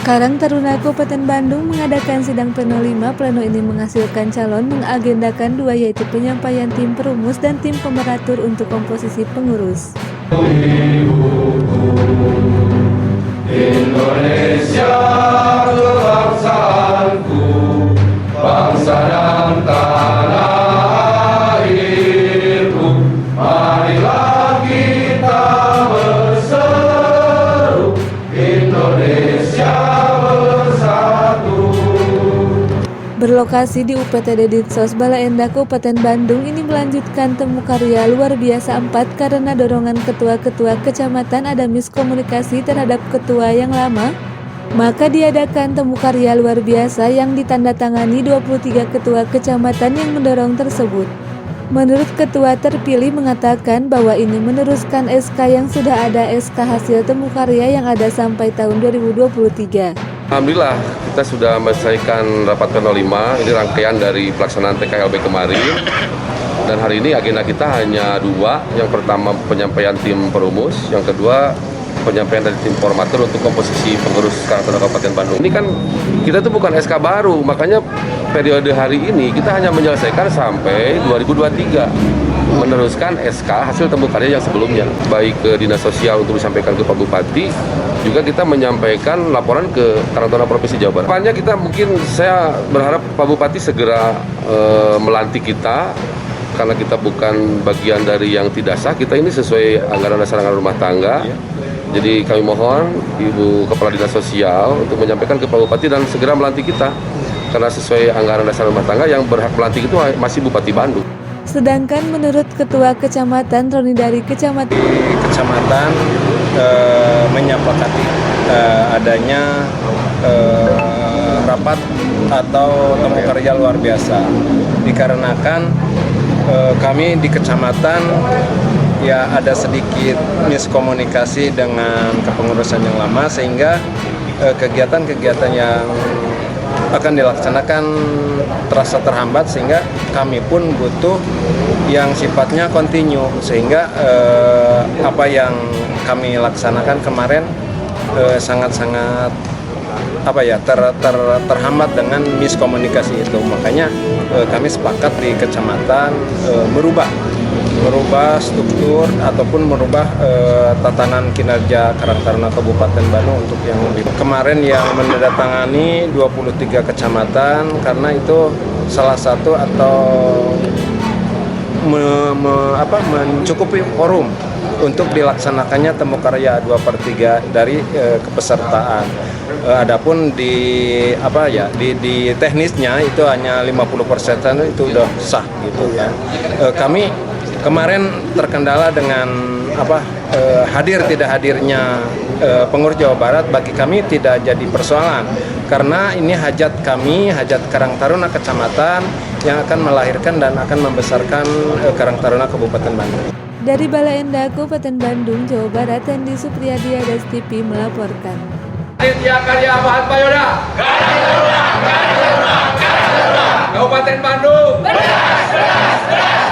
Karang Taruna Kabupaten Bandung mengadakan sidang pleno 5. Pleno ini menghasilkan calon mengagendakan 2, yaitu penyampaian tim perumus dan tim pemeratur untuk komposisi pengurus. Indonesia kebangsaanku, bangsa dan tanah airku, marilah kita berseru, Indonesia bersatu. Berlokasi di UPTD Dinsos Balaendah Kabupaten Bandung ini melanjutkan temu karya luar biasa 4 karena dorongan ketua-ketua kecamatan ada miskomunikasi terhadap ketua yang lama. Maka diadakan temu karya luar biasa yang ditandatangani 23 ketua kecamatan yang mendorong tersebut. Menurut ketua terpilih mengatakan bahwa ini meneruskan SK yang sudah ada, SK hasil temu karya yang ada sampai tahun 2023. Alhamdulillah kita sudah menyelesaikan rapat pleno 5, ini rangkaian dari pelaksanaan TKLB kemarin. Dan hari ini agenda kita hanya 2, yang pertama penyampaian tim perumus, yang kedua penyampaian dari tim formatur untuk komposisi pengurus Karang Taruna Kabupaten Bandung. Ini kan kita itu bukan SK baru, makanya periode hari ini kita hanya menyelesaikan sampai 2023, meneruskan SK hasil temu karya yang sebelumnya, baik ke Dinas Sosial untuk disampaikan ke Pak Bupati, juga kita menyampaikan laporan ke Karang Taruna Provinsi Jawa Barat. Depannya kita saya berharap Pak Bupati segera melantik kita, karena kita bukan bagian dari yang tidak sah, kita ini sesuai anggaran dasar anggaran rumah tangga. Jadi kami mohon Ibu Kepala Dinas Sosial untuk menyampaikan ke Pak Bupati dan segera melantik kita, karena sesuai anggaran dasar rumah tangga yang berhak melantik itu masih Bupati Bandung. Sedangkan menurut Ketua Kecamatan Roni dari Kecamatan menyepakati adanya rapat atau temu karya luar biasa, dikarenakan kami di kecamatan ya ada sedikit miskomunikasi dengan kepengurusan yang lama, sehingga kegiatan-kegiatan yang akan dilaksanakan terasa terhambat, sehingga kami pun butuh yang sifatnya kontinu, sehingga apa yang kami laksanakan kemarin sangat-sangat terhambat dengan miskomunikasi itu. Makanya kami sepakat di kecamatan merubah struktur ataupun merubah tatanan kinerja Karang Taruna Kabupaten Bandung untuk yang lebih. Kemarin yang menandatangani 23 kecamatan, karena itu salah satu atau mencukupi forum untuk dilaksanakannya temu karya 2/3 dari kepesertaan. Adapun di teknisnya itu hanya 50% itu udah sah gitu ya. Kami kemarin terkendala dengan hadir tidak hadirnya pengurus Jawa Barat. Bagi kami tidak jadi persoalan, karena ini hajat kami, hajat Karang Taruna Kecamatan yang akan melahirkan dan akan membesarkan Karang Taruna Kabupaten Bandung. Dari Balaendah Kabupaten Bandung, Jawa Barat, Hendi Supriyadi, ADS TV melaporkan. Panitia Karya Mahatma Yoda, Karang Taruna, Kabupaten Bandung. Beras.